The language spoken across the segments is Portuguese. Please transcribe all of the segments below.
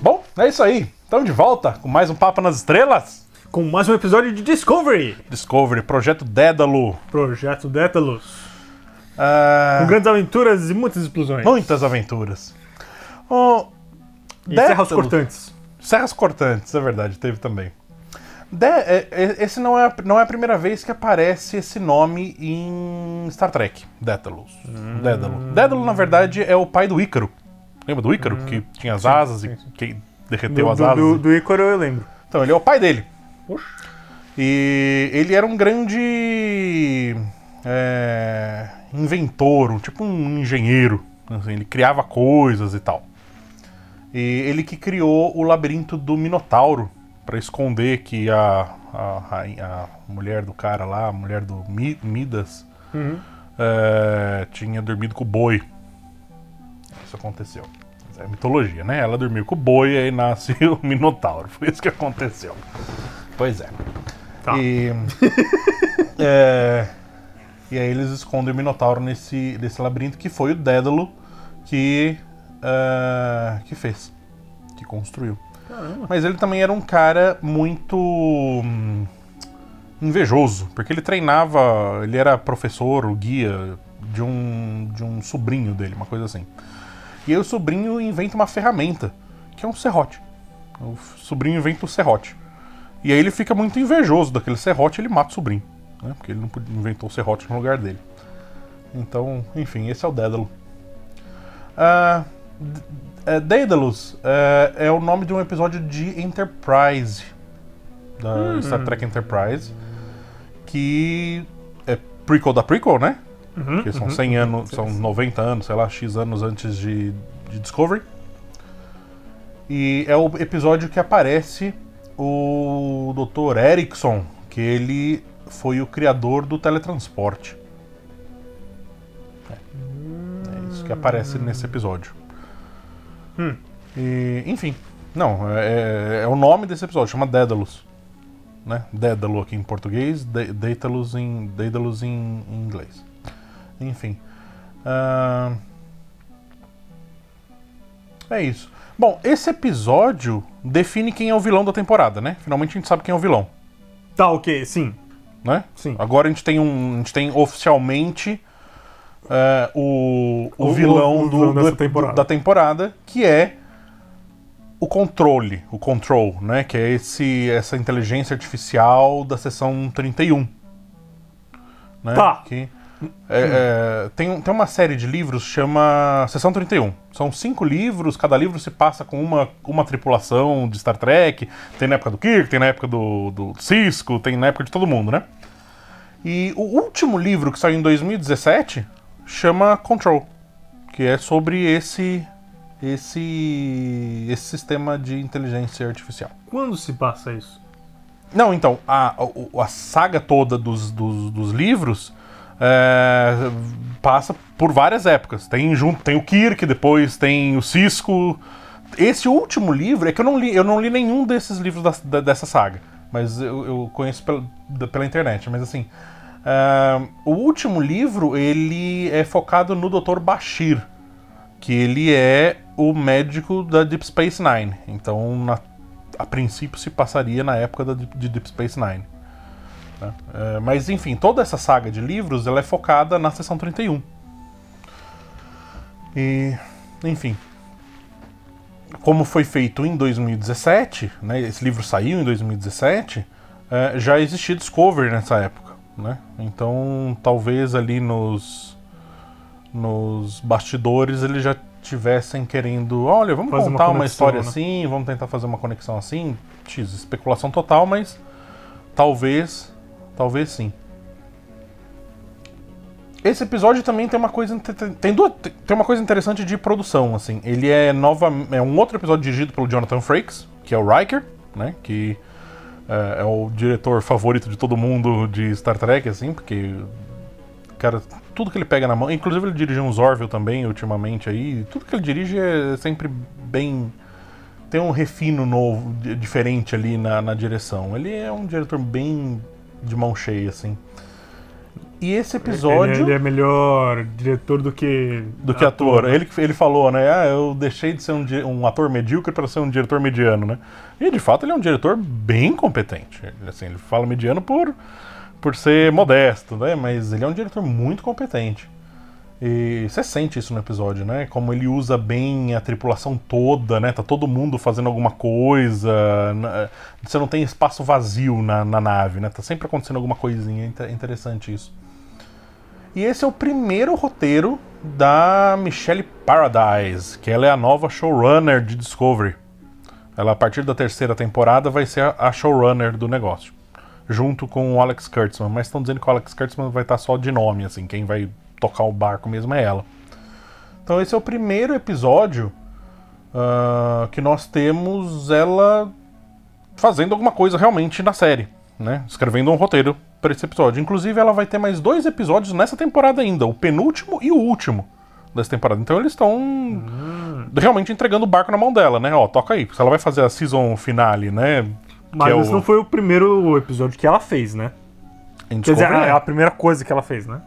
Bom, é isso aí. Estamos de volta com mais um Papo nas Estrelas. Com mais um episódio de Discovery. Discovery, Projeto Dédalo. Projeto Dédalus. Com grandes aventuras e muitas explosões. Muitas aventuras. E serras cortantes. Serras cortantes, é verdade, teve também. Esse não é a primeira vez que aparece esse nome em Star Trek, Dédalus. Dédalo, na verdade, é o pai do Ícaro. Lembra do Ícaro? Que tinha as asas e que derreteu as asas? Do Ícaro eu lembro. Então, ele é o pai dele. Oxe. E ele era um grande inventor, tipo um engenheiro. Assim, ele criava coisas e tal. E ele que criou o labirinto do Minotauro para esconder que a mulher do cara lá, a mulher do Midas, tinha dormido com o boi. Isso aconteceu. É mitologia, né? Ela dormiu com o boi e aí nasce o Minotauro. Foi isso que aconteceu. Pois é. Tá. E aí eles escondem o Minotauro nesse labirinto, que foi o Dédalo que fez, que construiu. Caramba. Mas ele também era um cara muito invejoso, porque ele treinava, ele era professor, o guia de um sobrinho dele, uma coisa assim. E aí o sobrinho inventa uma ferramenta, que é um serrote. O sobrinho inventa o serrote. E aí ele fica muito invejoso daquele serrote e ele mata o sobrinho, né? Porque ele não inventou o serrote no lugar dele. Então, enfim, esse é o Dédalo. Daedalus é o nome de um episódio de Enterprise, da Star Trek Enterprise, que é prequel da prequel, né? Porque são 100 anos, são 90 anos, sei lá, X anos antes de Discovery. E é o episódio que aparece o Dr. Erickson, que ele foi o criador do teletransporte. É isso que aparece nesse episódio. E, enfim, não, é o nome desse episódio, chama Dédalus, né? Dédalo aqui em português, Daedalus em inglês. Enfim. É isso. Bom, esse episódio define quem é o vilão da temporada, né? Finalmente a gente sabe quem é o vilão, Tá, ok, sim. né? Sim. Agora a gente tem oficialmente o vilão da temporada, que é o Control, né? Que é essa inteligência artificial da seção 31. Né? Tá. Que tem uma série de livros que chama Seção 31. São 5 livros, cada livro se passa com uma tripulação de Star Trek. Tem na época do Kirk, tem na época do Cisco, tem na época de todo mundo, né? E o último livro que saiu em 2017 chama Control, que é sobre esse sistema de inteligência artificial. Quando se passa isso? Não, então, a saga toda dos livros passa por várias épocas. Tem o Kirk, depois tem o Cisco. Esse último livro, é que eu não li nenhum desses livros dessa saga, mas eu conheço pela internet, mas assim... o último livro, ele é focado no Dr. Bashir, que ele é o médico da Deep Space Nine. Então, a princípio, se passaria na época de Deep Space Nine. Né? Mas, enfim, toda essa saga de livros, ela é focada na Seção 31. E, enfim... Como foi feito em 2017, né, esse livro saiu em 2017, já existia Discovery nessa época. Né? Então, talvez ali nos bastidores eles já estivessem querendo, olha, vamos Fazer contar uma história, né? assim, vamos tentar fazer uma conexão assim, especulação total, mas talvez sim. Esse episódio também tem uma coisa tem uma coisa interessante de produção, assim. Ele é um outro episódio dirigido pelo Jonathan Frakes, que é o Riker, né? Que é o diretor favorito de todo mundo de Star Trek, assim, porque cara, tudo que ele pega na mão, inclusive ele dirigiu uns Orville também ultimamente aí, tudo que ele dirige é sempre bem, tem um refino novo, diferente ali na direção. Ele é um diretor bem de mão cheia, assim. E esse episódio... Ele é melhor diretor do que ator. Né? Ele falou, né? Eu deixei de ser um ator medíocre para ser um diretor mediano, né? E, de fato, ele é um diretor bem competente. Ele fala mediano por ser modesto, né? Mas ele é um diretor muito competente. E você sente isso no episódio, né? Como ele usa bem a tripulação toda, né? Tá todo mundo fazendo alguma coisa. Você não tem espaço vazio na nave, né? Tá sempre acontecendo alguma coisinha. É interessante isso. E esse é o primeiro roteiro da Michelle Paradise, que ela é a nova showrunner de Discovery. Ela, a partir da 3ª temporada, vai ser a showrunner do negócio, junto com o Alex Kurtzman. Mas estão dizendo que o Alex Kurtzman vai estar só de nome, assim, quem vai tocar o barco mesmo é ela. Então esse é o primeiro episódio que nós temos ela fazendo alguma coisa realmente na série, né? Escrevendo um roteiro para esse episódio. Inclusive, ela vai ter mais 2 episódios nessa temporada ainda, o penúltimo e o último dessa temporada. Então eles estão realmente entregando o barco na mão dela, né? Ó, toca aí. Se ela vai fazer a season finale, né? Mas esse não foi o primeiro episódio que ela fez, né? Quer dizer, é a primeira coisa que ela fez, né?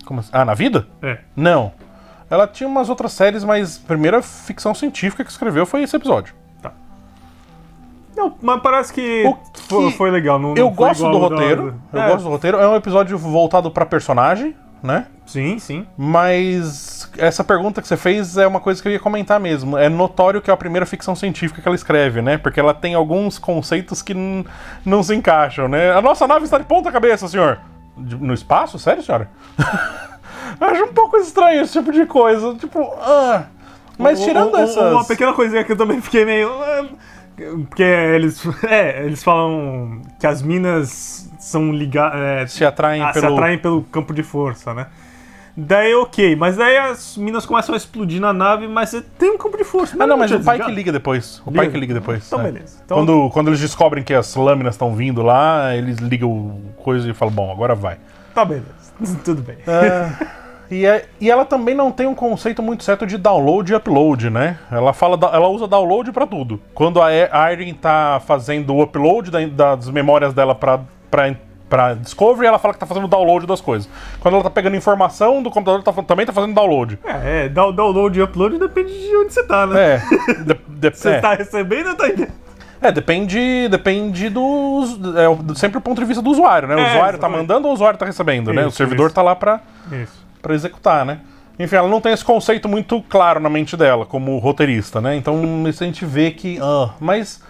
Como assim? Ah, na vida? É. Não. Ela tinha umas outras séries, mas a primeira ficção científica que escreveu foi esse episódio. Não, mas parece que foi legal. Eu gosto do roteiro. Eu gosto do roteiro. É um episódio voltado pra personagem, né? Sim, sim. Mas essa pergunta que você fez é uma coisa que eu ia comentar mesmo. É notório que é a primeira ficção científica que ela escreve, né? Porque ela tem alguns conceitos que não se encaixam, né? A nossa nave está de ponta cabeça, senhor. No espaço? Sério, senhora? Eu acho um pouco estranho esse tipo de coisa. Tipo, mas tirando essas... Uma pequena coisinha que eu também fiquei meio... Porque eles falam que as minas são ligadas... se atraem pelo campo de força, né? Daí ok, mas daí as minas começam a explodir na nave, mas tem um campo de força. Não, mas o pai que liga depois. Pai que liga depois. Então beleza. Então... Quando eles descobrem que as lâminas estão vindo lá, eles ligam o coisa e falam, bom, agora vai. Tá beleza, tudo bem. E ela também não tem um conceito muito certo de download e upload, né? Ela usa download pra tudo. Quando a Irene tá fazendo o upload das memórias dela pra Discovery, ela fala que tá fazendo download das coisas. Quando ela tá pegando informação do computador, também tá fazendo download. Download e upload depende de onde você tá, né? Você tá recebendo ou tá entendendo? Depende dos... sempre o ponto de vista do usuário, né? O usuário tá mandando ou o usuário tá recebendo, né? O servidor tá lá pra executar, né? Enfim, ela não tem esse conceito muito claro na mente dela, como roteirista, né? Então, isso a gente vê que... mas,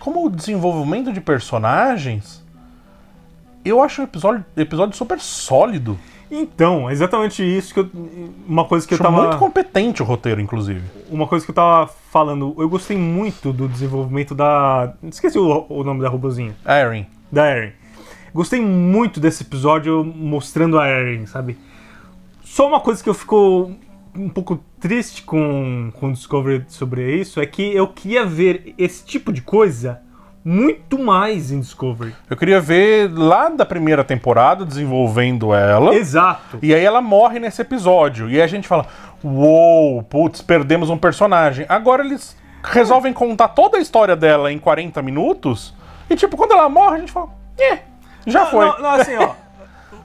como o desenvolvimento de personagens, eu acho o episódio super sólido. Então, exatamente isso que uma coisa que acho eu tava... muito competente o roteiro, inclusive. Uma coisa que eu tava falando, eu gostei muito do desenvolvimento da... Esqueci o nome da robozinha. Erin. Da Erin. Gostei muito desse episódio mostrando a Erin, sabe? Só uma coisa que eu fico um pouco triste com Discovery sobre isso é que eu queria ver esse tipo de coisa muito mais em Discovery. Eu queria ver lá da primeira temporada desenvolvendo ela. Exato. E aí ela morre nesse episódio. E aí a gente fala, uou, putz, perdemos um personagem. Agora eles resolvem contar toda a história dela em 40 minutos. E tipo, quando ela morre, a gente fala, já foi. Não, assim, ó.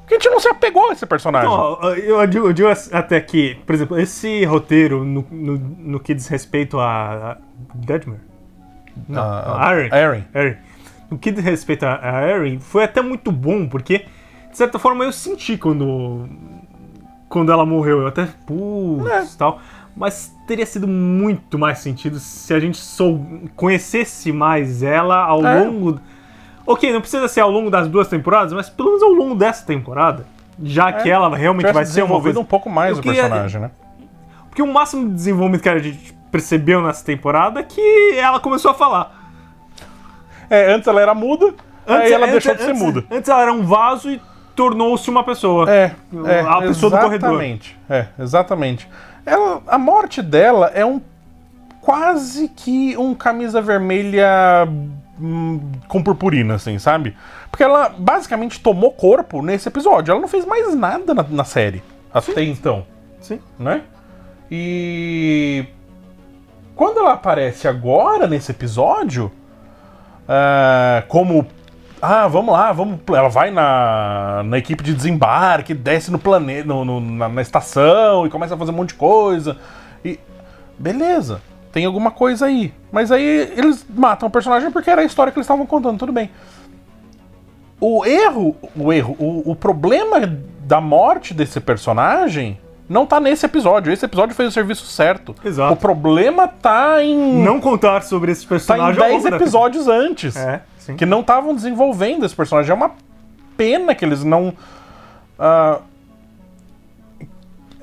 Porque a gente não se apegou a esse personagem. Não, eu digo até que, por exemplo, esse roteiro, no que diz respeito a Detmer? Não, a Erin. No que diz respeito a Erin, foi até muito bom, porque, de certa forma, eu senti quando ela morreu. Eu até, tal. Mas teria sido muito mais sentido se a gente conhecesse mais ela ao longo... Ok, não precisa ser ao longo das 2 temporadas, mas pelo menos ao longo dessa temporada. Já que ela realmente vai ser uma coisa... um pouco mais o personagem, né? Porque o máximo de desenvolvimento que a gente percebeu nessa temporada é que ela começou a falar. Antes ela era muda, aí ela deixou de ser muda. Antes ela era um vaso e tornou-se uma pessoa. A pessoa do corredor. Exatamente. A morte dela é quase que um camisa vermelha... com purpurina, assim, sabe? Porque ela basicamente tomou corpo nesse episódio. Ela não fez mais nada na série até então. Sim. Né? E quando ela aparece agora nesse episódio, como vamos lá, ela vai na equipe de desembarque, desce no planeta, na estação e começa a fazer um monte de coisa. E beleza, tem alguma coisa aí. Mas aí eles matam o personagem porque era a história que eles estavam contando, tudo bem. O problema da morte desse personagem não tá nesse episódio. Esse episódio fez o serviço certo. Exato. O problema tá em... não contar sobre esse personagem. Tá em 10 episódios antes. Sim. Que não estavam desenvolvendo esse personagem. É uma pena que eles não... É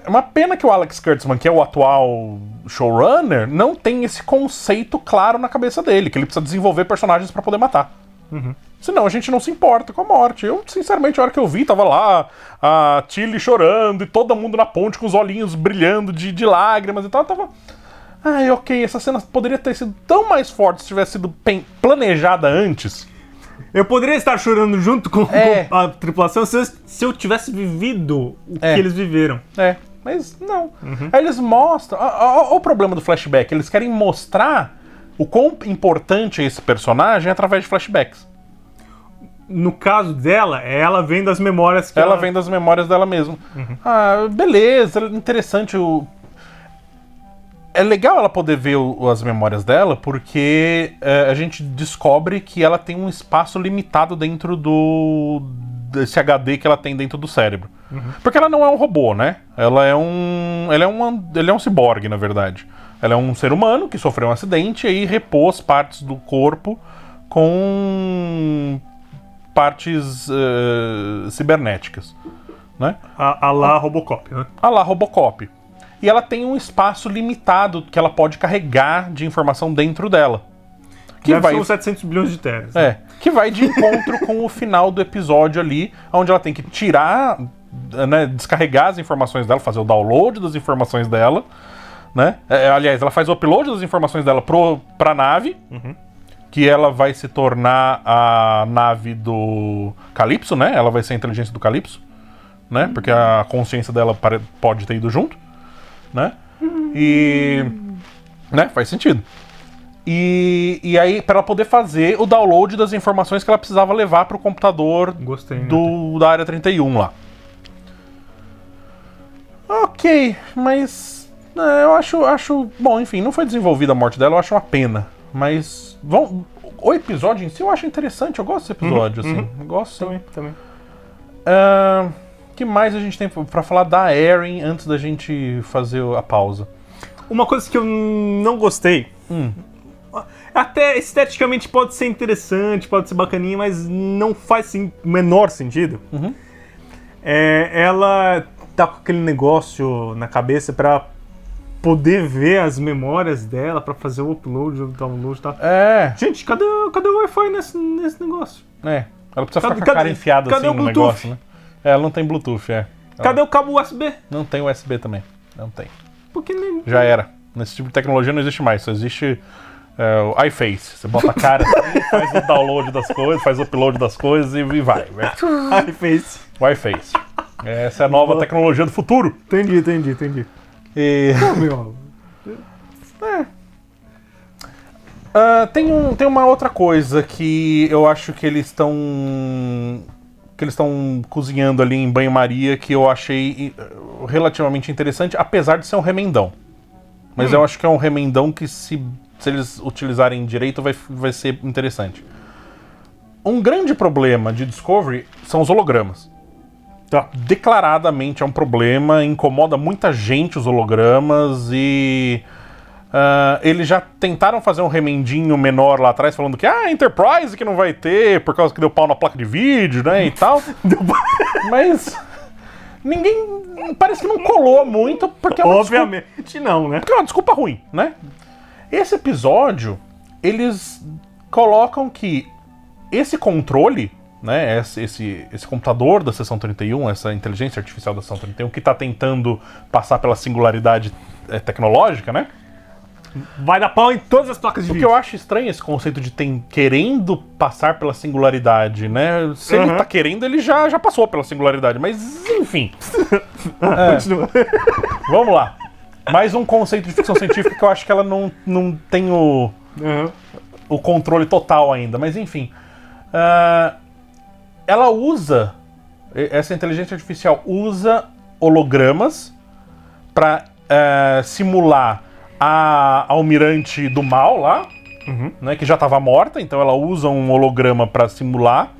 uma pena que o Alex Kurtzman, que é o atual showrunner, não tem esse conceito claro na cabeça dele. Que ele precisa desenvolver personagens pra poder matar. Uhum. Senão a gente não se importa com a morte. Eu, sinceramente, a hora que eu vi, tava lá a Tilly chorando e todo mundo na ponte com os olhinhos brilhando de lágrimas e tal. Tava... ok, essa cena poderia ter sido tão mais forte se tivesse sido planejada antes. Eu poderia estar chorando junto com a tripulação se eu tivesse vivido o que eles viveram. Mas não. Uhum. Aí eles mostram... Olha o problema do flashback. Eles querem mostrar o quão importante é esse personagem através de flashbacks. No caso dela, é ela vendo as memórias que ela vendo as memórias dela mesma. Uhum. Beleza, interessante. É legal ela poder ver as memórias dela, porque a gente descobre que ela tem um espaço limitado dentro desse HD que ela tem dentro do cérebro. Uhum. Porque ela não é um robô, né? Ela é um ciborgue, na verdade. Ela é um ser humano que sofreu um acidente e aí repôs partes do corpo com partes cibernéticas, né? A lá Robocop, né? A lá Robocop. E ela tem um espaço limitado que ela pode carregar de informação dentro dela. Que são 700 bilhões de teras. Né? Que vai de encontro com o final do episódio ali, onde ela tem que tirar, né, descarregar as informações dela, fazer o download das informações dela, né? Aliás, ela faz o upload das informações dela pra nave, que ela vai se tornar a nave do Calypso, né? Ela vai ser a inteligência do Calypso, né? Porque a consciência dela pode ter ido junto, né? E... né? Faz sentido. E aí, pra ela poder fazer o download das informações que ela precisava levar pro computador da Área 31 lá. Ok, mas... eu acho... Bom, enfim, não foi desenvolvida a morte dela, eu acho uma pena. Mas... o episódio em si eu acho interessante, eu gosto desse episódio, assim. Eu gosto, sim. Também. O que mais a gente tem pra falar da Erin antes da gente fazer a pausa? Uma coisa que eu não gostei... Até esteticamente pode ser interessante, pode ser bacaninha, mas não faz o menor sentido. Ela tá com aquele negócio na cabeça pra poder ver as memórias dela, pra fazer o upload, o download e tal. Gente, cadê o Wi-Fi nesse negócio? Ela precisa ficar com a cara enfiada assim no negócio, né? Ela não tem Bluetooth, Cadê o cabo USB? Não tem USB também. Não tem. Porque nem... Já era. Nesse tipo de tecnologia não existe mais, só existe o iFace. Você bota a cara assim, faz o download das coisas, faz o upload das coisas e vai. iFace. O iFace. Essa é a nova tecnologia do futuro. Entendi. E... tem uma outra coisa que eu acho que eles estão cozinhando ali em banho-maria que eu achei relativamente interessante, apesar de ser um remendão. Mas eu acho que é um remendão que se eles utilizarem direito vai ser interessante. Um grande problema de Discovery são os hologramas. Declaradamente é um problema, incomoda muita gente os hologramas e... eles já tentaram fazer um remendinho menor lá atrás, falando que Enterprise que não vai ter, por causa que deu pau na placa de vídeo, né, e tal. Mas ninguém... parece que não colou muito, porque é uma obviamente não, né? Porque é uma desculpa ruim, né? Esse episódio, eles colocam que esse controle, né, esse computador da Seção 31, essa inteligência artificial da Seção 31, que está tentando passar pela singularidade tecnológica, né? Vai dar pau em todas as placas de vídeo. O que eu acho estranho esse conceito de querendo passar pela singularidade, né? Se ele tá querendo, ele já passou pela singularidade, mas enfim. Continua. Vamos lá. Mais um conceito de ficção científica que eu acho que ela não tem o controle total ainda, mas enfim. ela usa... Essa inteligência artificial usa hologramas para simular a almirante do mal lá, né, que já estava morta, então ela usa um holograma para simular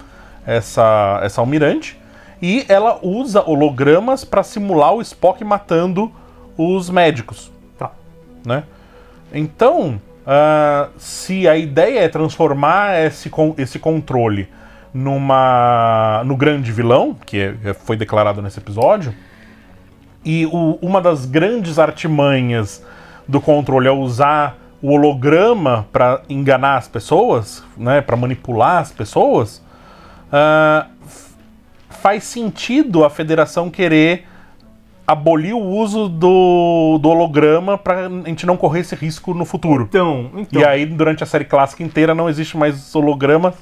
essa almirante, e ela usa hologramas para simular o Spock matando os médicos. Tá. Né? Então, se a ideia é transformar esse controle no grande vilão, que foi declarado nesse episódio, e uma das grandes artimanhas do controle é usar o holograma para enganar as pessoas, né, para manipular as pessoas, faz sentido a Federação querer abolir o uso do holograma para a gente não correr esse risco no futuro. Então. E aí, durante a série clássica inteira, não existe mais holograma,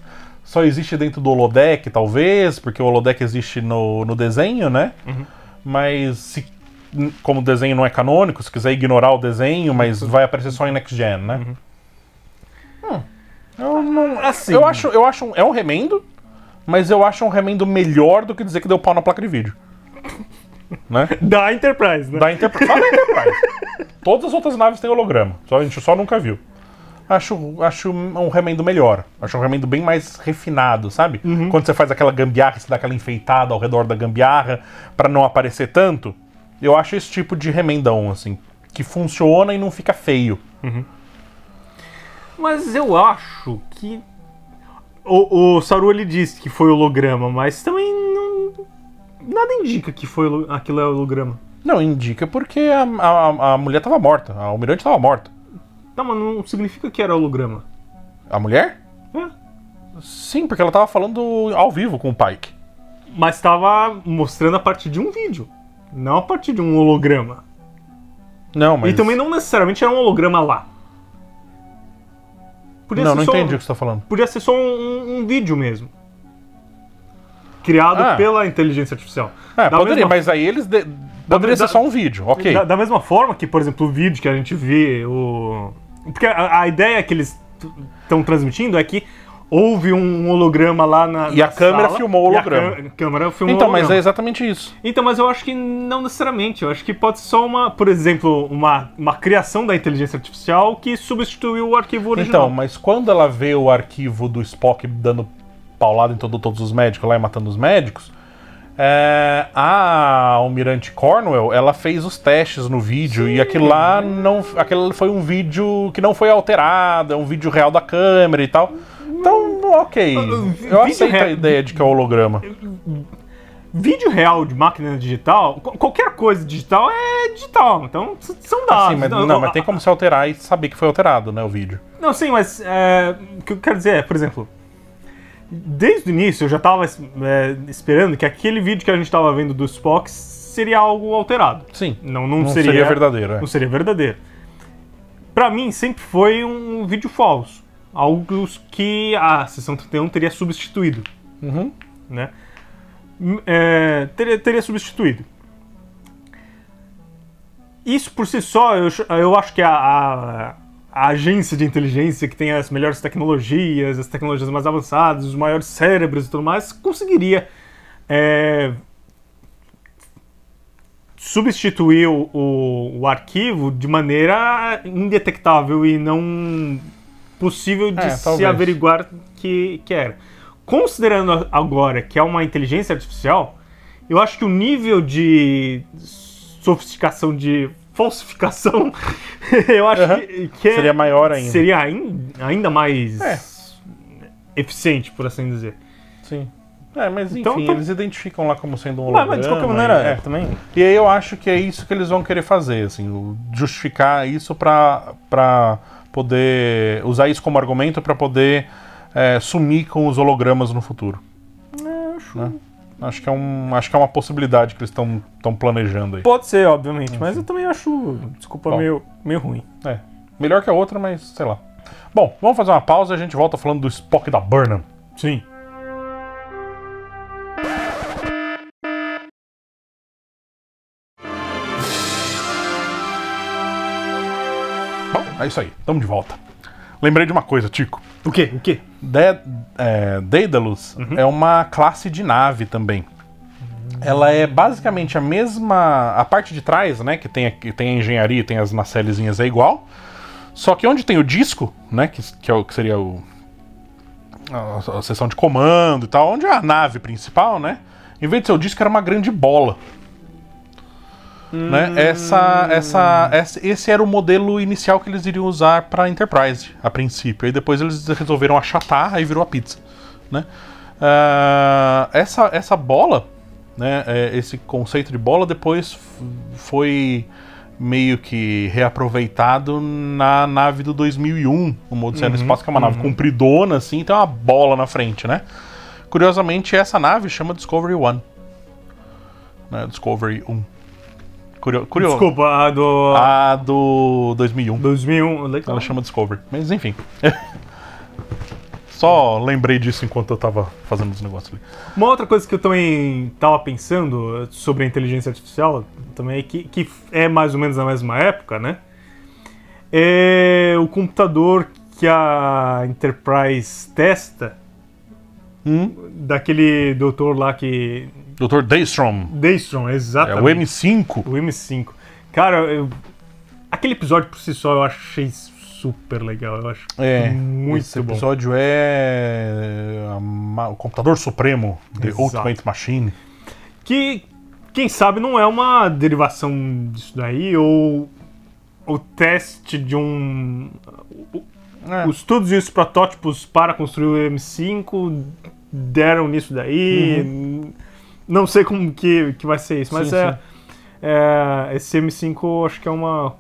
só existe dentro do holodeck, talvez, porque o holodeck existe no desenho, né? Mas, como o desenho não é canônico, se quiser ignorar o desenho, mas vai aparecer só em Next Gen, né? Eu acho é um remendo, mas eu acho um remendo melhor do que dizer que deu pau na placa de vídeo. Né? Da Enterprise, né? Só da Enterprise. Todas as outras naves têm holograma, a gente só nunca viu. Acho um remendo melhor. Acho um remendo bem mais refinado, sabe? Quando você faz aquela gambiarra, você dá aquela enfeitada ao redor da gambiarra pra não aparecer tanto. Eu acho esse tipo de remendão, assim, que funciona e não fica feio. Mas eu acho que... O Saru, ele disse que foi holograma, mas também não... Nada indica que aquilo é holograma. Não, indica porque a mulher tava morta. A almirante tava morta. Não, mas não significa que era holograma. A mulher? É. Sim, porque ela tava falando ao vivo com o Pike. Mas estava mostrando a partir de um vídeo, não a partir de um holograma. Não, mas... E também não necessariamente era um holograma lá. Não entendi o que você tá falando. Podia ser só um vídeo mesmo. Criado pela inteligência artificial. Poderia, mas aí eles... Poderia ser só um vídeo, ok. Da mesma forma que, por exemplo, o vídeo que a gente vê... Porque a ideia que eles estão transmitindo é que houve um holograma lá na E a câmera filmou o holograma. A câmera filmou então, o holograma. mas é exatamente isso. Então, mas eu acho que não necessariamente. Eu acho que pode ser só por exemplo, uma criação da inteligência artificial que substituiu o arquivo original. Então, mas quando ela vê o arquivo do Spock dando paulada em todos os médicos lá e matando os médicos, a almirante Cornwell, ela fez os testes no vídeo. Sim. E aquilo foi um vídeo que não foi alterado, é um vídeo real da câmera e tal. Então, ok. Eu aceito a ideia de que é holograma. Vídeo real de máquina digital, qualquer coisa digital é digital, então são dados. Sim, mas tem como se alterar e saber que foi alterado, né, o vídeo. Não, sim, mas o que eu quero dizer é, por exemplo, desde o início eu já estava esperando que aquele vídeo que a gente estava vendo do Spock seria algo alterado. Sim, não seria verdadeiro. Não seria verdadeiro. Pra mim, sempre foi um vídeo falso. Algo que a Seção 31 teria substituído. Né? Teria substituído. Isso por si só, eu acho que a agência de inteligência que tem as melhores tecnologias, as tecnologias mais avançadas, os maiores cérebros e tudo mais, conseguiria substituir o arquivo de maneira indetectável e não possível de se averiguar que era. Considerando agora que é uma inteligência artificial, eu acho que o nível de sofisticação, de falsificação, eu acho que seria maior ainda. Seria ainda mais eficiente, por assim dizer. Sim. Mas enfim, eles identificam lá como sendo um holograma. Mas de qualquer maneira, também. E aí eu acho que é isso que eles vão querer fazer, assim, justificar isso pra poder usar isso como argumento pra poder sumir com os hologramas no futuro. Acho que é uma possibilidade que eles estão planejando aí. Pode ser, obviamente, mas eu também acho, desculpa, meio ruim. Melhor que a outra, mas sei lá. Bom, vamos fazer uma pausa e a gente volta falando do Spock da Burnham. Sim. Bom, é isso aí, estamos de volta. Lembrei de uma coisa, Tico. O quê? Daedalus é uma classe de nave também. Ela é basicamente a mesma... A parte de trás, né, que tem a engenharia, tem as nacelezinhas, é igual. Só que onde tem o disco, né, que seria a seção de comando e tal, onde é a nave principal, né, em vez de ser o disco, era uma grande bola. Né? Esse era o modelo inicial que eles iriam usar para Enterprise, a princípio. Aí depois eles resolveram achatar, aí virou a pizza. Né? Essa bola, né, esse conceito de bola, depois foi meio que reaproveitado na nave do 2001, o modo no espaço, que é uma nave compridona, assim, tem uma bola na frente, né? Curiosamente, essa nave chama Discovery 1. Né? Discovery 1. Desculpa, a do 2001. 2001, legal. Ela chama Discovery. Mas enfim. Só lembrei disso enquanto eu tava fazendo os negócios ali. Uma outra coisa que eu também tava pensando sobre a inteligência artificial, também que é mais ou menos na mesma época, né? É o computador que a Enterprise testa, daquele doutor lá que... Dr. Daystrom. Daystrom, exatamente. É o M5. O M5. Cara, aquele episódio por si só eu achei super legal. Eu acho muito esse bom. Esse episódio é o computador supremo, The Ultimate Machine. Que, quem sabe, não é uma derivação disso daí, ou o teste de os todos os protótipos para construir o M5 deram nisso daí. Não sei como que vai ser isso, mas esse M5 acho que é uma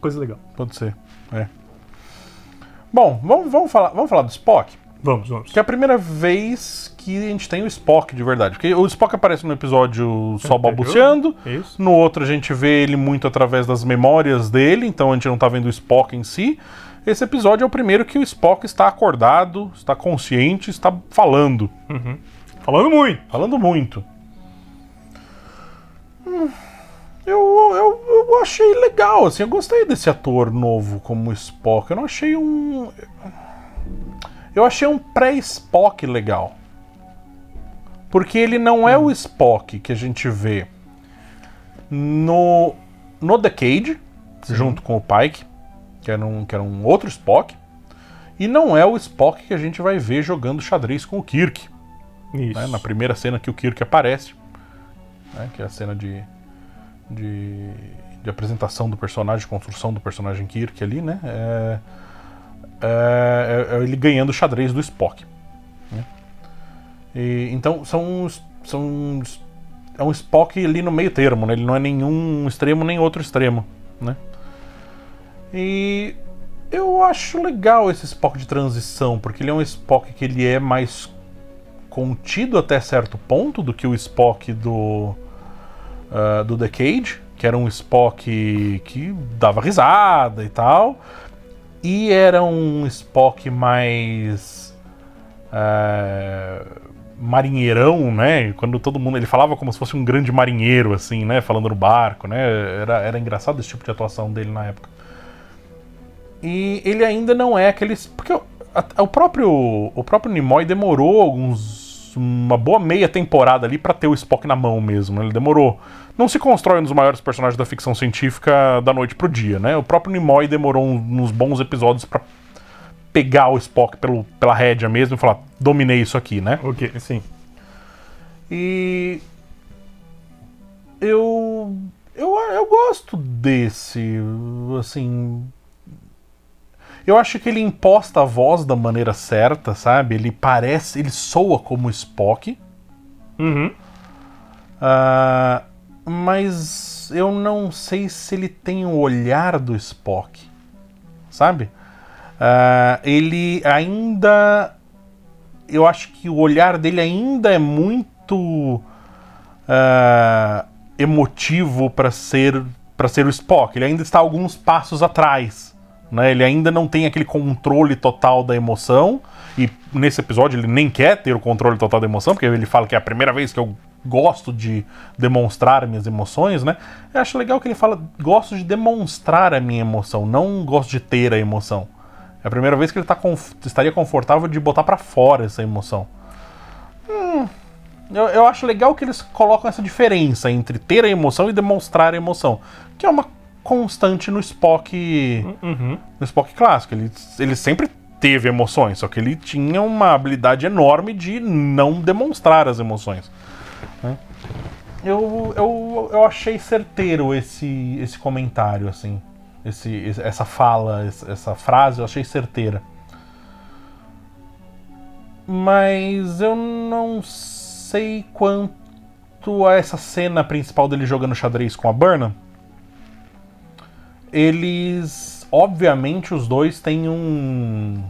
coisa legal. Pode ser, Bom, vamos falar do Spock? Vamos. Que é a primeira vez que a gente tem o Spock de verdade. Porque o Spock aparece no episódio só balbuciando. Isso. No outro a gente vê ele muito através das memórias dele, então a gente não tá vendo o Spock em si. Esse episódio é o primeiro que o Spock está acordado, está consciente, está falando. Falando muito. Eu achei legal, assim, eu gostei desse ator novo como Spock. Eu não achei Eu achei um pré-Spock legal. Porque ele não é o Spock que a gente vê no Decade, junto com o Pike, que era um outro Spock. E não é o Spock que a gente vai ver jogando xadrez com o Kirk. Isso. Né, na primeira cena que o Kirk aparece, né, que é a cena de apresentação do personagem, de construção do personagem Kirk ali, né? É ele ganhando o xadrez do Spock. Né? Então é um Spock ali no meio termo, né? Ele não é nenhum extremo nem outro extremo, né? E eu acho legal esse Spock de transição, porque ele é um Spock que ele é mais contido até certo ponto do que o Spock do Decade, que era um Spock que dava risada e tal, e era um Spock mais marinheirão, né? Quando todo mundo... Ele falava como se fosse um grande marinheiro, assim, né? Falando no barco, né? Era engraçado esse tipo de atuação dele na época. E ele ainda não é aquele... Porque o próprio Nimoy demorou uma boa meia temporada ali pra ter o Spock na mão mesmo. Ele demorou. Não se constrói um dos maiores personagens da ficção científica da noite pro dia, né? O próprio Nimoy demorou uns bons episódios pra pegar o Spock pela rédea mesmo e falar, dominei isso aqui, né? Ok, sim. E eu gosto desse, assim... Eu acho que ele imposta a voz da maneira certa, sabe? Ele soa como Spock. Mas eu não sei se ele tem o olhar do Spock, sabe? Ele ainda... Eu acho que o olhar dele ainda é muito emotivo para ser o Spock. Ele ainda está alguns passos atrás. Né? Ele ainda não tem aquele controle total da emoção, e nesse episódio ele nem quer ter o controle total da emoção, porque ele fala que é a primeira vez que eu gosto de demonstrar minhas emoções, né? Eu acho legal que ele fala, gosto de demonstrar a minha emoção, não gosto de ter a emoção. É a primeira vez que ele estaria confortável de botar pra fora essa emoção. Eu acho legal que eles colocam essa diferença entre ter a emoção e demonstrar a emoção, que é uma constante no Spock, no Spock clássico. Ele sempre teve emoções, só que ele tinha uma habilidade enorme de não demonstrar as emoções, né? Eu achei certeiro esse comentário, assim, essa fala, essa frase, eu achei certeira. Mas eu não sei quanto a essa cena principal dele jogando xadrez com a Burnham. Eles, obviamente, os dois têm um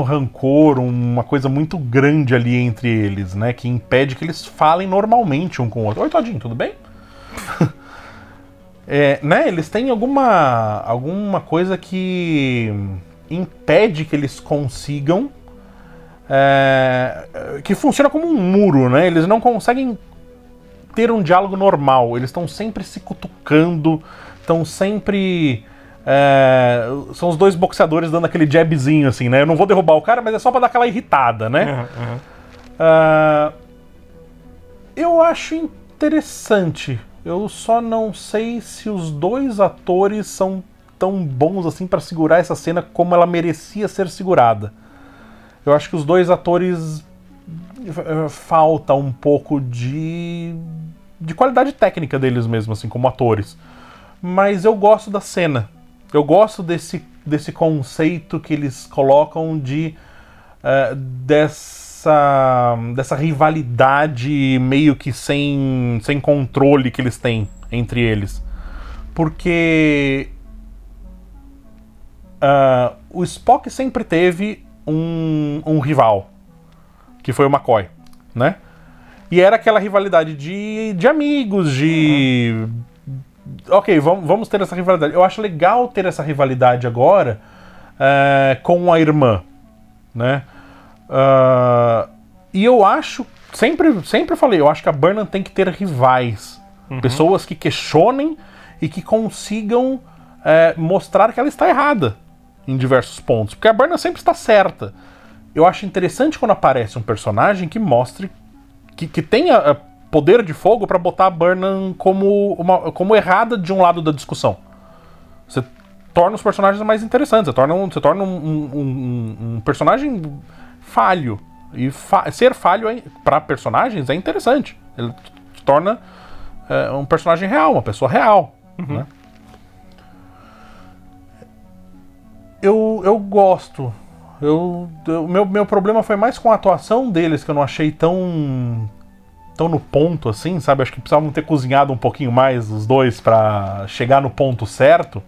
rancor, uma coisa muito grande ali entre eles, né? Que impede que eles falem normalmente um com o outro. Oi, Todinho, tudo bem? Né? Eles têm alguma coisa que impede que eles consigam... que funciona como um muro, né? Eles não conseguem ter um diálogo normal. Eles estão sempre se cutucando, estão sempre... são os dois boxeadores dando aquele jabzinho, assim, né? Eu não vou derrubar o cara, mas é só pra dar aquela irritada, né? Eu acho interessante. Eu só não sei se os dois atores são tão bons assim pra segurar essa cena como ela merecia ser segurada. Eu acho que os dois atores falta um pouco de qualidade técnica deles mesmo, assim, como atores. Mas eu gosto da cena. Eu gosto desse conceito que eles colocam dessa rivalidade meio que sem controle que eles têm entre eles. Porque o Spock sempre teve um rival, que foi o McCoy, né? E era aquela rivalidade de amigos, Ok, vamos ter essa rivalidade. Eu acho legal ter essa rivalidade agora com a irmã, né? E eu acho, sempre falei, eu acho que a Burnham tem que ter rivais. Pessoas que questionem e que consigam mostrar que ela está errada em diversos pontos. Porque a Burnham sempre está certa. Eu acho interessante quando aparece um personagem que mostre que tenha poder de fogo para botar a Burnham como errada de um lado da discussão. Você torna os personagens mais interessantes, você torna um personagem falho. E ser falho para personagens é interessante. Ele te torna um personagem real, uma pessoa real. Né? Eu gosto. Meu problema foi mais com a atuação deles, que eu não achei tão no ponto assim, sabe? Acho que precisavam ter cozinhado um pouquinho mais os dois pra chegar no ponto certo.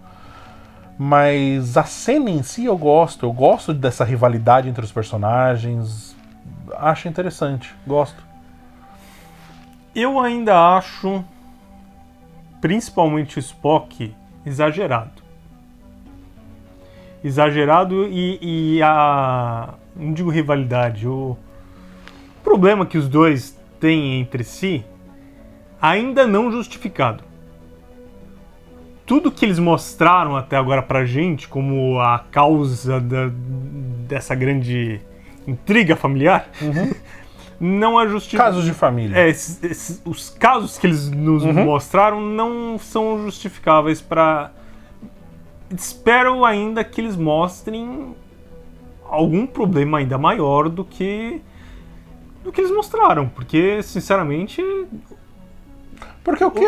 Mas a cena em si eu gosto dessa rivalidade entre os personagens. Acho interessante, gosto. Eu ainda acho, principalmente o Spock, exagerado. Exagerado e não digo rivalidade, o problema que os dois têm entre si ainda não justificado. Tudo que eles mostraram até agora pra gente como a causa dessa grande intriga familiar não é justificado. Casos de família. Os casos que eles nos mostraram não são justificáveis para... Espero ainda que eles mostrem algum problema ainda maior do que eles mostraram, porque, sinceramente,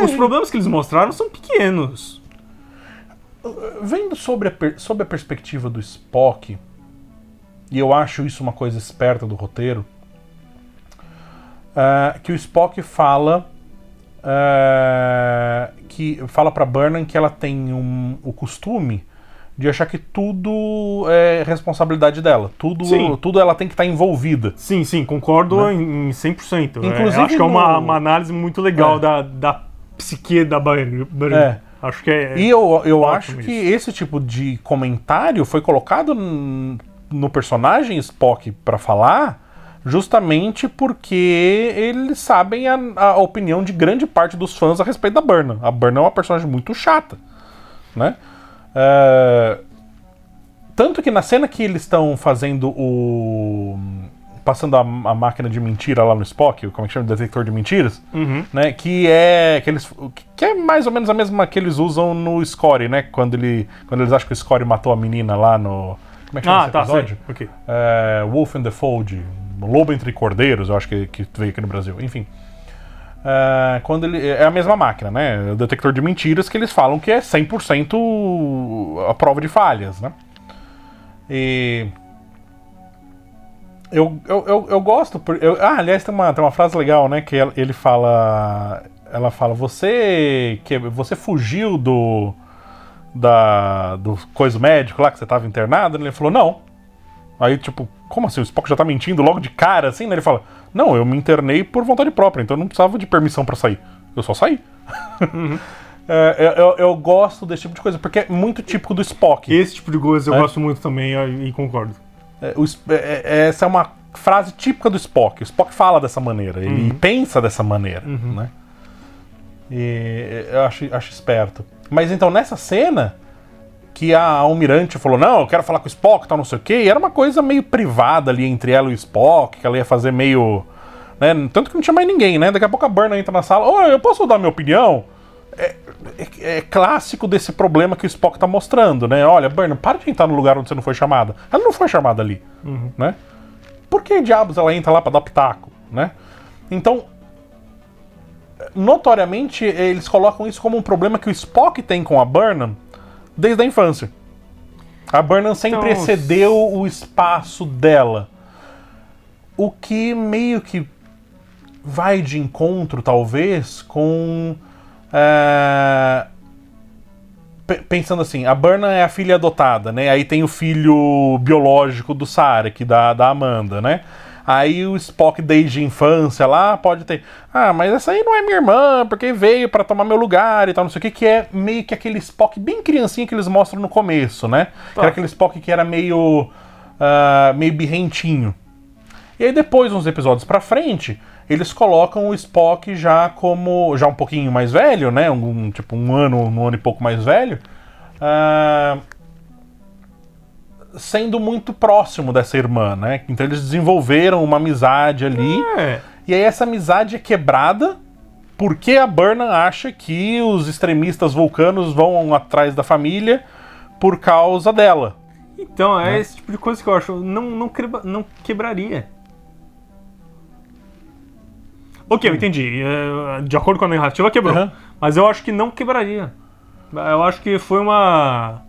os problemas que eles mostraram são pequenos. Vendo sobre a perspectiva do Spock, e eu acho isso uma coisa esperta do roteiro, que o Spock fala pra Burnham que ela tem o costume de achar que tudo é responsabilidade dela. Tudo ela tem que estar envolvida. Sim, concordo, né? Em 100%. Inclusive, acho que é uma análise muito legal da psique da Burnham. Acho que e eu acho que esse tipo de comentário foi colocado no personagem Spock para falar justamente porque eles sabem a opinião de grande parte dos fãs a respeito da Burnham. A Burnham é uma personagem muito chata, né? Tanto que na cena que eles estão fazendo passando a máquina de mentira lá no Spock, como é que chama? Detector de mentiras, né? Que é mais ou menos a mesma que eles usam no Scotty, né? Quando eles acham que o Scotty matou a menina lá no... Como é que chama esse episódio? Sei. Okay. Wolf and the Fold, Lobo entre Cordeiros, eu acho que veio aqui no Brasil. Enfim. Quando é a mesma máquina, né? O detector de mentiras que eles falam que é 100% a prova de falhas, né? E... Eu gosto... aliás, tem uma frase legal, né? Que ele fala... Ela fala, você fugiu do coisa médico lá que você tava internado? Ele falou, não. Aí, tipo, como assim? O Spock já tá mentindo logo de cara, assim? Né? Ele fala, não, eu me internei por vontade própria, então eu não precisava de permissão pra sair. Eu só saí. Eu gosto desse tipo de coisa, porque é muito típico do Spock. Esse tipo de coisa eu gosto muito também e concordo. Essa é uma frase típica do Spock. O Spock fala dessa maneira, ele pensa dessa maneira, né? E eu acho esperto. Mas então, nessa cena, que a almirante falou, não, eu quero falar com o Spock, tal, não sei o quê, e era uma coisa meio privada ali entre ela e o Spock, que ela ia fazer meio... Né? Tanto que não tinha mais ninguém, né? Daqui a pouco a Burnham entra na sala, eu posso dar minha opinião? É clássico desse problema que o Spock tá mostrando, né? Olha, Burnham, para de entrar no lugar onde você não foi chamada. Ela não foi chamada ali, né? Por que diabos ela entra lá pra dar pitaco, né? Então, notoriamente, eles colocam isso como um problema que o Spock tem com a Burnham desde a infância. A Burnham sempre excedeu o espaço dela. O que meio que vai de encontro, talvez, com... pensando assim, a Burnham é a filha adotada, né? Aí tem o filho biológico do Sarek, da Amanda, né? Aí o Spock desde a infância lá pode ter... mas essa aí não é minha irmã, porque veio pra tomar meu lugar e tal, não sei o que é meio que aquele Spock bem criancinha que eles mostram no começo, né? Que era aquele Spock que era meio birrentinho. E aí depois, uns episódios pra frente, eles colocam o Spock já um pouquinho mais velho, né? Tipo um ano e pouco mais velho. Sendo muito próximo dessa irmã, né? Então eles desenvolveram uma amizade ali. E aí essa amizade é quebrada porque a Burnham acha que os extremistas vulcanos vão atrás da família por causa dela. Então, esse tipo de coisa que eu acho não quebraria. Ok, eu entendi. De acordo com a narrativa, quebrou. Mas eu acho que não quebraria. Eu acho que foi uma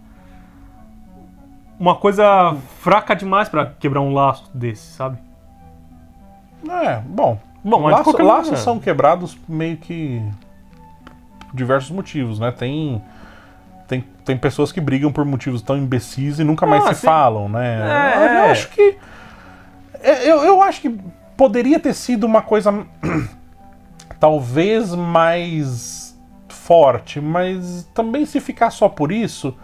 coisa fraca demais pra quebrar um laço desse, sabe? Bom, laços são quebrados meio que por diversos motivos, né? Tem pessoas que brigam por motivos tão imbecis e nunca mais se falam, né? Eu acho que... Eu acho que poderia ter sido uma coisa talvez mais forte, mas também se ficar só por isso,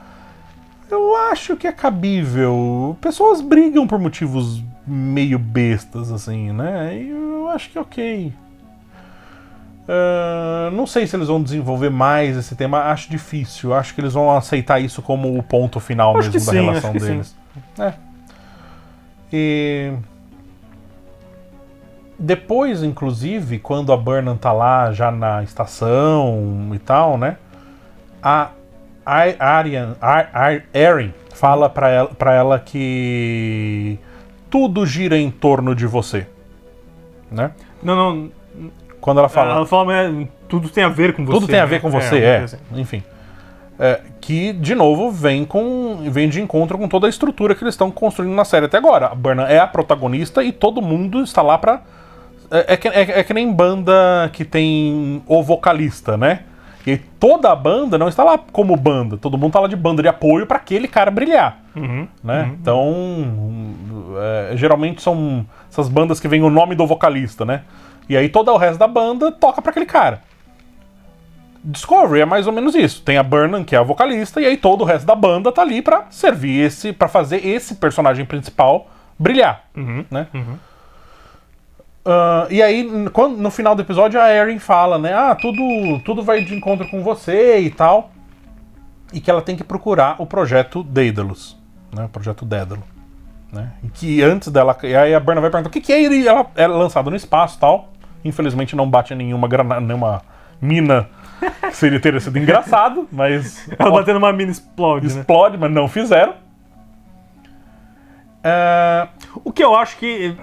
eu acho que é cabível. Pessoas brigam por motivos meio bestas, assim, né? E eu acho que é ok. Não sei se eles vão desenvolver mais esse tema, acho difícil. Acho que eles vão aceitar isso como o ponto final mesmo da relação deles. E depois, inclusive, quando a Burnham tá lá já na estação e tal, né? A Erin fala pra ela que tudo gira em torno de você, né? Não. Quando ela fala... Ela fala, tudo tem a ver com você. Tudo tem a ver com você, enfim. Que, de novo, vem de encontro com toda a estrutura que eles estão construindo na série até agora. A Burnham é a protagonista e todo mundo está lá pra... É que nem banda que tem o vocalista, né? E toda a banda não está lá como banda. Todo mundo está lá de banda de apoio para aquele cara brilhar. Né? Então, geralmente são essas bandas que vem o nome do vocalista, né? E aí todo o resto da banda toca para aquele cara. Discovery é mais ou menos isso. Tem a Burnham, que é a vocalista, e aí todo o resto da banda tá ali para servir para fazer esse personagem principal brilhar, né? E aí, no final do episódio, a Erin fala, né? Tudo vai de encontro com você e tal. e que ela tem que procurar o projeto Daedalus, né? O projeto Dédalo. Né? E que antes dela... E aí a Burnham vai perguntar o que é ele? Ela é lançada no espaço e tal. Infelizmente não bate nenhuma mina. Teria sido engraçado, mas... Ela batendo uma mina explode, Explode, né? Mas não fizeram. O que eu acho que...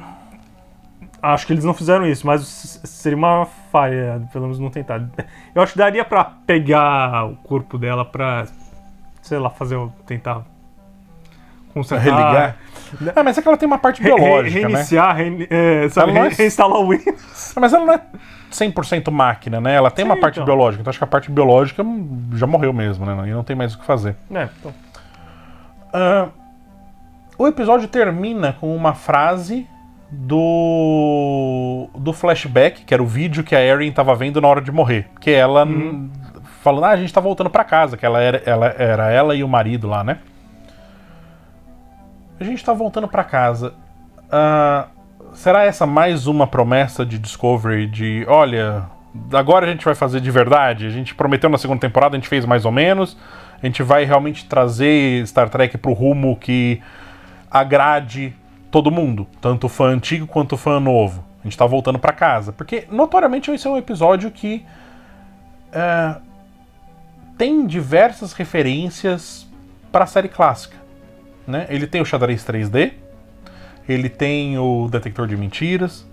Acho que eles não fizeram isso, mas seria uma falha, pelo menos não tentar. Eu acho que daria pra pegar o corpo dela pra, sei lá, tentar consertar. Religar. Mas é que ela tem uma parte biológica, reiniciar, né? Reinstalar o Windows. Mas ela não é 100% máquina, né? Ela tem uma parte biológica, então acho que a parte biológica já morreu mesmo, né? E não tem mais o que fazer. Então. O episódio termina com uma frase do flashback, que era o vídeo que a Erin estava vendo na hora de morrer. Que ela falando, a gente tá voltando pra casa, que era ela e o marido lá, né? A gente tá voltando pra casa. Será essa mais uma promessa de Discovery de, olha, agora a gente vai fazer de verdade? A gente prometeu na segunda temporada, a gente fez mais ou menos. A gente vai realmente trazer Star Trek pro rumo que agrade todo mundo, tanto o fã antigo quanto o fã novo. A gente tá voltando pra casa. Porque, notoriamente, esse é um episódio que tem diversas referências pra série clássica. Né? Ele tem o xadrez 3D, ele tem o detector de mentiras,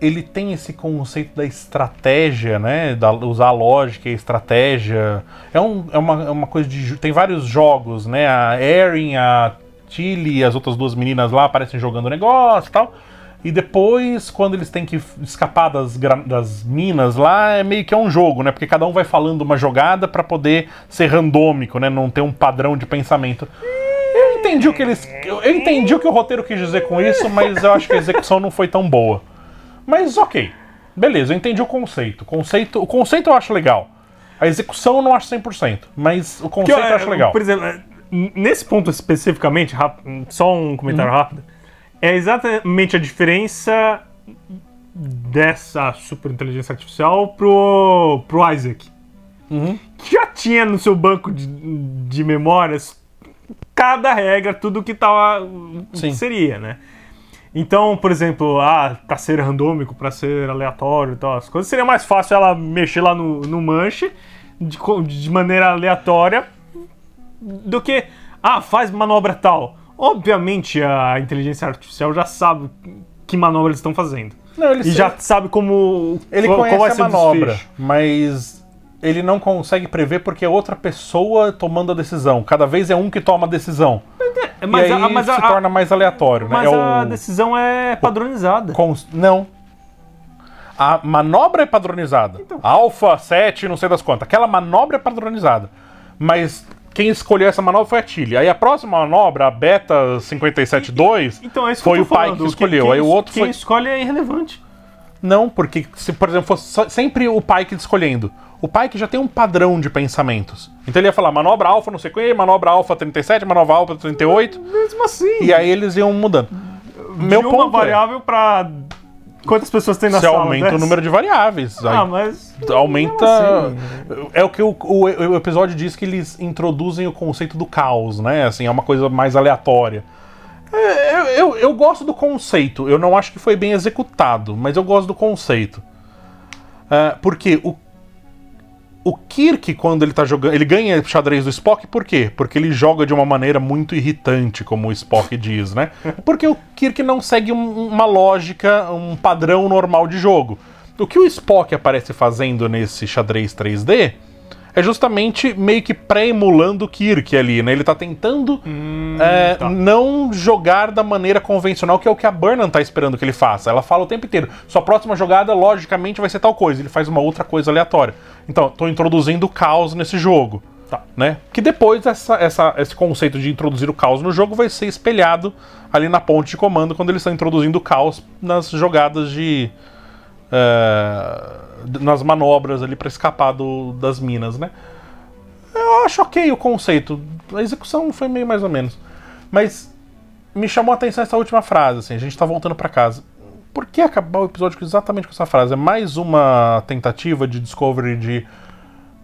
ele tem esse conceito da estratégia, né? Usar a lógica e a estratégia. É uma coisa de... Tem vários jogos, né? A Erin, a Tilly e as outras duas meninas lá aparecem jogando negócio e tal. E depois, quando eles têm que escapar das minas lá, é meio que um jogo, né? Porque cada um vai falando uma jogada pra poder ser randômico, né? Não ter um padrão de pensamento. Eu entendi o que o roteiro quis dizer com isso, mas eu acho que a execução não foi tão boa. Mas ok. Beleza, eu entendi o conceito. O conceito eu acho legal. A execução eu não acho 100%, mas o conceito eu acho legal. Por exemplo, nesse ponto especificamente, só um comentário rápido, é exatamente a diferença dessa superinteligência artificial pro Isaac. Que já tinha no seu banco de memórias cada regra, tudo que tava que seria, né? Então, por exemplo, pra ser randômico, pra ser aleatório e tal, as coisas, seria mais fácil ela mexer lá no manche de maneira aleatória do que, faz manobra tal. Obviamente a inteligência artificial já sabe que manobra eles estão fazendo. Já sabe como... Ele conhece a manobra, mas ele não consegue prever porque é outra pessoa tomando a decisão. Cada vez é um que toma a decisão. Mas, e aí se torna mais aleatório. Mas a decisão é padronizada. Não. A manobra é padronizada. Então. Alpha 7, não sei das quantas. Aquela manobra é padronizada. Mas quem escolheu essa manobra foi a Tilly. Aí a próxima manobra, a Beta 57.2, então, é isso foi o pai que escolheu. Aí o outro quem escolhe é irrelevante. Não, porque se, por exemplo, fosse sempre o pai que escolhendo. O pai que já tem um padrão de pensamentos. Então ele ia falar manobra alfa não sei o que, manobra alfa 37, manobra alfa 38. Mesmo assim. E aí eles iam mudando. Meu ponto uma variável pra... Quantas pessoas tem na sala? Você aumenta 10? o número de variáveis. Mas... Aumenta... Assim. É o que o episódio diz, que eles introduzem o conceito do caos, né? Assim, é uma coisa mais aleatória. Eu gosto do conceito. Eu não acho que foi bem executado, mas eu gosto do conceito. Porque o Kirk, quando ele tá jogando... Ele ganha xadrez do Spock, por quê? Porque ele joga de uma maneira muito irritante, como o Spock diz, né? Porque o Kirk não segue uma lógica, um padrão normal de jogo. O que o Spock aparece fazendo nesse xadrez 3D é justamente meio que pré-emulando o Kirk ali, né? Ele tá tentando não jogar da maneira convencional, que é o que a Burnham tá esperando que ele faça. Ela fala o tempo inteiro, sua próxima jogada, logicamente, vai ser tal coisa. Ele faz uma outra coisa aleatória. Então, tô introduzindo o caos nesse jogo. Né? Que depois esse conceito de introduzir o caos no jogo vai ser espelhado ali na ponte de comando, quando eles estão introduzindo o caos nas jogadas nas manobras ali pra escapar das minas, né? Eu acho ok o conceito. A execução foi meio mais ou menos. Mas me chamou a atenção essa última frase, assim, a gente tá voltando pra casa. Por que acabar o episódio exatamente com essa frase? É mais uma tentativa de Discovery de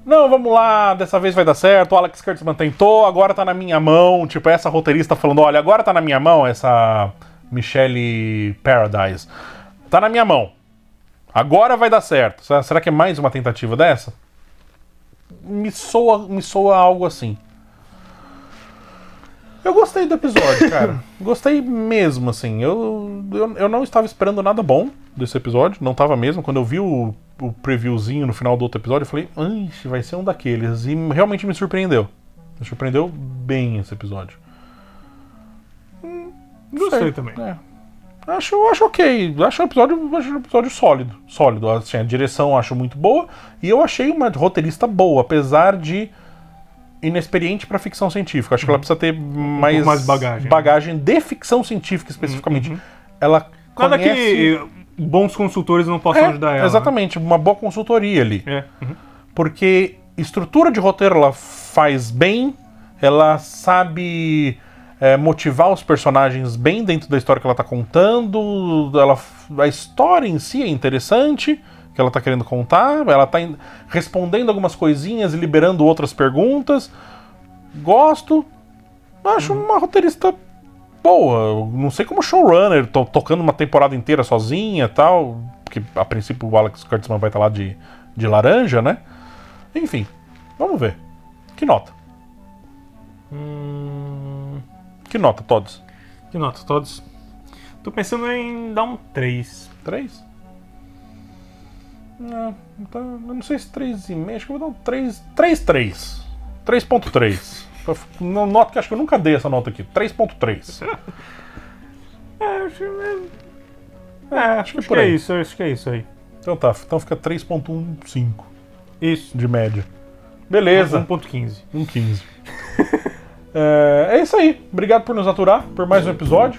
Não, vamos lá, dessa vez vai dar certo, o Alex Kurtzman tentou, agora tá na minha mão. Tipo, essa roteirista falando, olha, agora tá na minha mão, essa Michelle Paradise. Tá na minha mão. Agora vai dar certo. Será que é mais uma tentativa dessa? Me soa algo assim. Eu gostei do episódio, cara. Gostei mesmo, assim. Eu não estava esperando nada bom desse episódio. Não estava mesmo. Quando eu vi o previewzinho no final do outro episódio, eu falei, vai ser um daqueles. E realmente me surpreendeu. Me surpreendeu bem esse episódio. Gostei também. Acho ok. Acho um episódio sólido. Assim, a direção eu acho muito boa. E eu achei uma roteirista boa, apesar de inexperiente para ficção científica. Acho que ela precisa ter mais bagagem de ficção científica especificamente. Ela Nada que bons consultores não possam ajudar ela. Exatamente, uma boa consultoria ali. Porque estrutura de roteiro ela faz bem, ela sabe motivar os personagens bem dentro da história que ela está contando, a história em si é interessante, que ela tá querendo contar, ela tá respondendo algumas coisinhas e liberando outras perguntas. Gosto. Acho uma roteirista boa. Não sei como showrunner, tocando uma temporada inteira sozinha e tal, porque a princípio o Alex Kurtzman vai estar lá de laranja, né? Enfim, vamos ver. Que nota? Que nota, todos? Que nota, todos? Tô pensando em dar um 3. 3? Eu não sei se 3,5, acho que eu vou dar um 3.3. 3.3. Nota que acho que eu nunca dei essa nota aqui. 3.3. Acho que é isso. Acho que é isso aí. Então tá, então fica 3.15. Isso. De média. Beleza. 1.15. 1.15. É isso aí. Obrigado por nos aturar por mais um episódio.